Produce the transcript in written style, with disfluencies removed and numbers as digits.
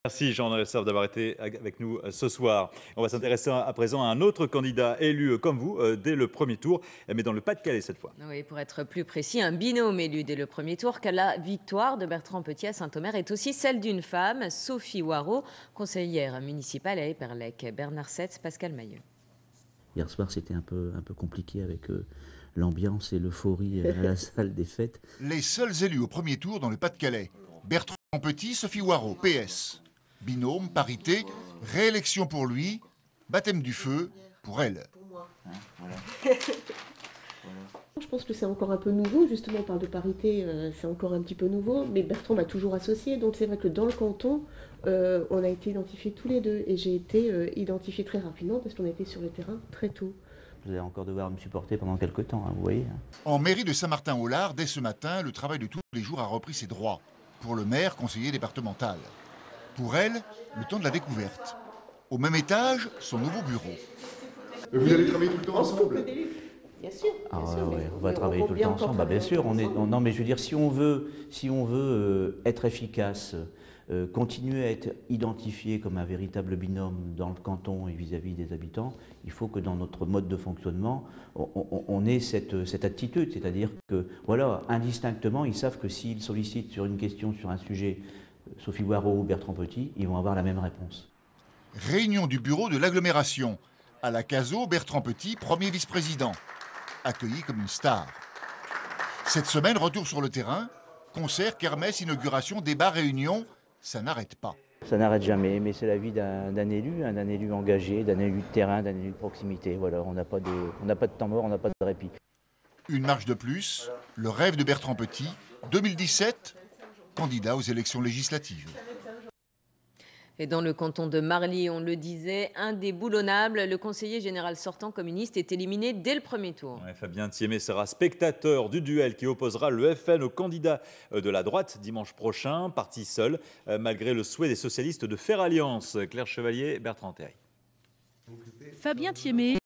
Merci Jean Serve d'avoir été avec nous ce soir. On va s'intéresser à présent à un autre candidat élu comme vous dès le premier tour, mais dans le Pas-de-Calais cette fois. Oui, pour être plus précis, un binôme élu dès le premier tour, car la victoire de Bertrand Petit à Saint-Omer est aussi celle d'une femme, Sophie Waraud, conseillère municipale à Éperlec. Bernard Setz, Pascal Mailleux. Hier soir, c'était un peu compliqué avec l'ambiance et l'euphorie à la salle des fêtes. Les seuls élus au premier tour dans le Pas-de-Calais. Bertrand Petit, Sophie Waraud, PS. Binôme, parité, réélection pour lui, baptême du feu pour elle. Je pense que c'est encore un peu nouveau, justement on parle de parité, c'est encore un petit peu nouveau, mais Bertrand m'a toujours associé, donc c'est vrai que dans le canton, on a été identifiés tous les deux, et j'ai été identifiée très rapidement parce qu'on a été sur le terrain très tôt. Vous allez encore devoir me supporter pendant quelques temps, hein, vous voyez. En mairie de Saint-Martin-au-Lard, dès ce matin, le travail de tous les jours a repris ses droits. Pour le maire, conseiller départemental. Pour elle, le temps de la découverte. Au même étage, son nouveau bureau. Vous allez travailler tout le temps ensemble? Bien sûr, bien sûr. Ouais, on va travailler tout le temps ensemble. Bah, bien sûr, non, mais je veux dire, si on veut être efficace, continuer à être identifié comme un véritable binôme dans le canton et vis-à-vis des habitants, il faut que dans notre mode de fonctionnement, on ait cette attitude, c'est-à-dire que, voilà, indistinctement, ils savent que s'ils sollicitent sur une question, sur un sujet, Sophie Waraud ou Bertrand Petit, ils vont avoir la même réponse. Réunion du bureau de l'agglomération. À la CASO, Bertrand Petit, premier vice-président. Accueilli comme une star. Cette semaine, retour sur le terrain. Concert, kermesse, inauguration, débat, réunion. Ça n'arrête pas. Ça n'arrête jamais, mais c'est la vie d'un élu engagé, d'un élu de terrain, d'un élu de proximité. Voilà, on n'a pas de temps mort, on n'a pas de répit. Une marche de plus, le rêve de Bertrand Petit, 2017, candidat aux élections législatives. Et dans le canton de Marly, on le disait, indéboulonnable, le conseiller général sortant communiste est éliminé dès le premier tour. Ouais, Fabien Thiémet sera spectateur du duel qui opposera le FN au candidat de la droite dimanche prochain, parti seul, malgré le souhait des socialistes de faire alliance. Claire Chevalier, Bertrand Terry. Fabien Thiémet